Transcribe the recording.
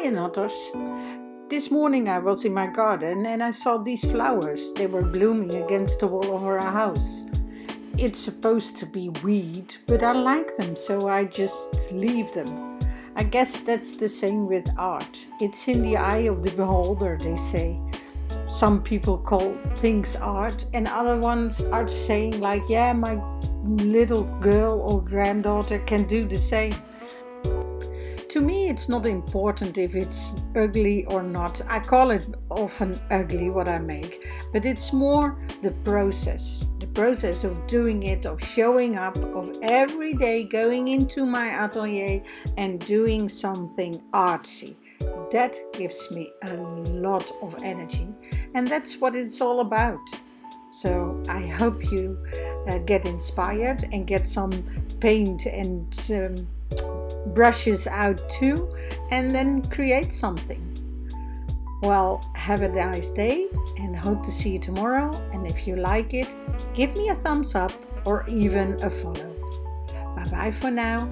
Otters. This morning I was in my garden and I saw these flowers. They were blooming against the wall of our house. It's supposed to be weed, but I like them, so I just leave them. I guess that's the same with art. It's in the eye of the beholder, they say. Some people call things art, and other ones are saying like, yeah, my little girl or granddaughter can do the same. To me, it's not important if it's ugly or not. I call it often ugly what I make, but it's more the process of doing it, of showing up, of every day going into my atelier and doing something artsy. That gives me a lot of energy, and that's what it's all about. So I hope you get inspired and get some paint and brushes out too, and then create something. Well, have a nice day and hope to see you tomorrow. And if you like it, give me a thumbs up or even a follow. Bye bye for now.